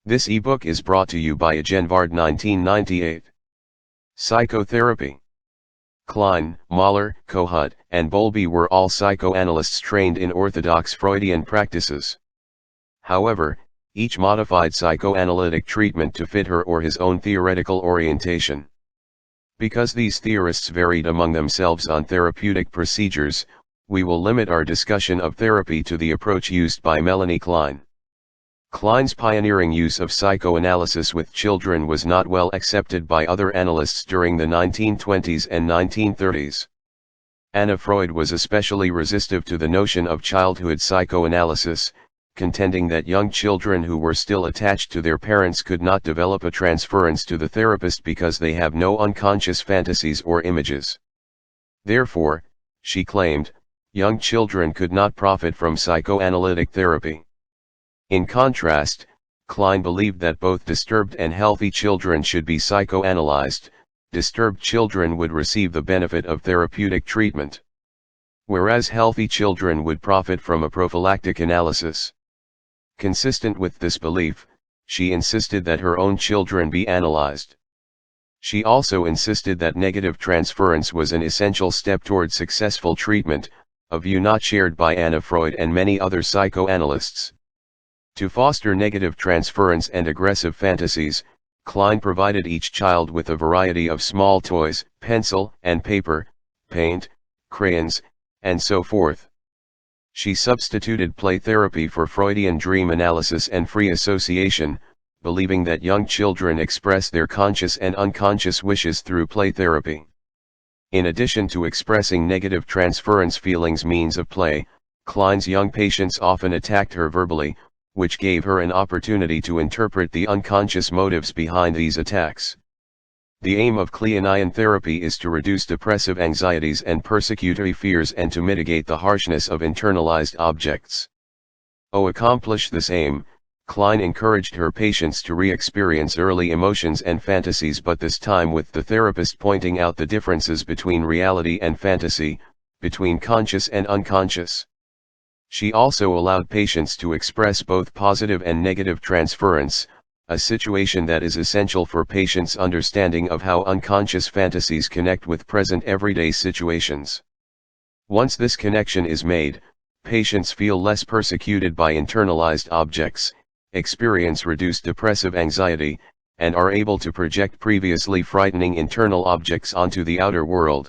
This ebook is brought to you by Agenvard 1998. Psychotherapy. Klein, Mahler, Kohut, and Bowlby were all psychoanalysts trained in orthodox Freudian practices. However, each modified psychoanalytic treatment to fit her or his own theoretical orientation. Because these theorists varied among themselves on therapeutic procedures, we will limit our discussion of therapy to the approach used by Melanie Klein. Klein's pioneering use of psychoanalysis with children was not well accepted by other analysts during the 1920s and 1930s. Anna Freud was especially resistive to the notion of childhood psychoanalysis, contending that young children who were still attached to their parents could not develop a transference to the therapist because they have no unconscious fantasies or images. Therefore, she claimed, young children could not profit from psychoanalytic therapy. In contrast, Klein believed that both disturbed and healthy children should be psychoanalyzed. Disturbed children would receive the benefit of therapeutic treatment, whereas healthy children would profit from a prophylactic analysis. Consistent with this belief, she insisted that her own children be analyzed. She also insisted that negative transference was an essential step toward successful treatment, a view not shared by Anna Freud and many other psychoanalysts. To foster negative transference and aggressive fantasies, Klein provided each child with a variety of small toys, pencil and paper, paint, crayons, and so forth. She substituted play therapy for Freudian dream analysis and free association, believing that young children express their conscious and unconscious wishes through play therapy. In addition to expressing negative transference feelings means of play, Klein's young patients often attacked her verbally, which gave her an opportunity to interpret the unconscious motives behind these attacks. The aim of Kleinian therapy is to reduce depressive anxieties and persecutory fears and to mitigate the harshness of internalized objects. To accomplish this aim, Klein encouraged her patients to re-experience early emotions and fantasies, but this time with the therapist pointing out the differences between reality and fantasy, between conscious and unconscious. She also allowed patients to express both positive and negative transference, a situation that is essential for patients' understanding of how unconscious fantasies connect with present everyday situations. Once this connection is made, patients feel less persecuted by internalized objects, experience reduced depressive anxiety, and are able to project previously frightening internal objects onto the outer world.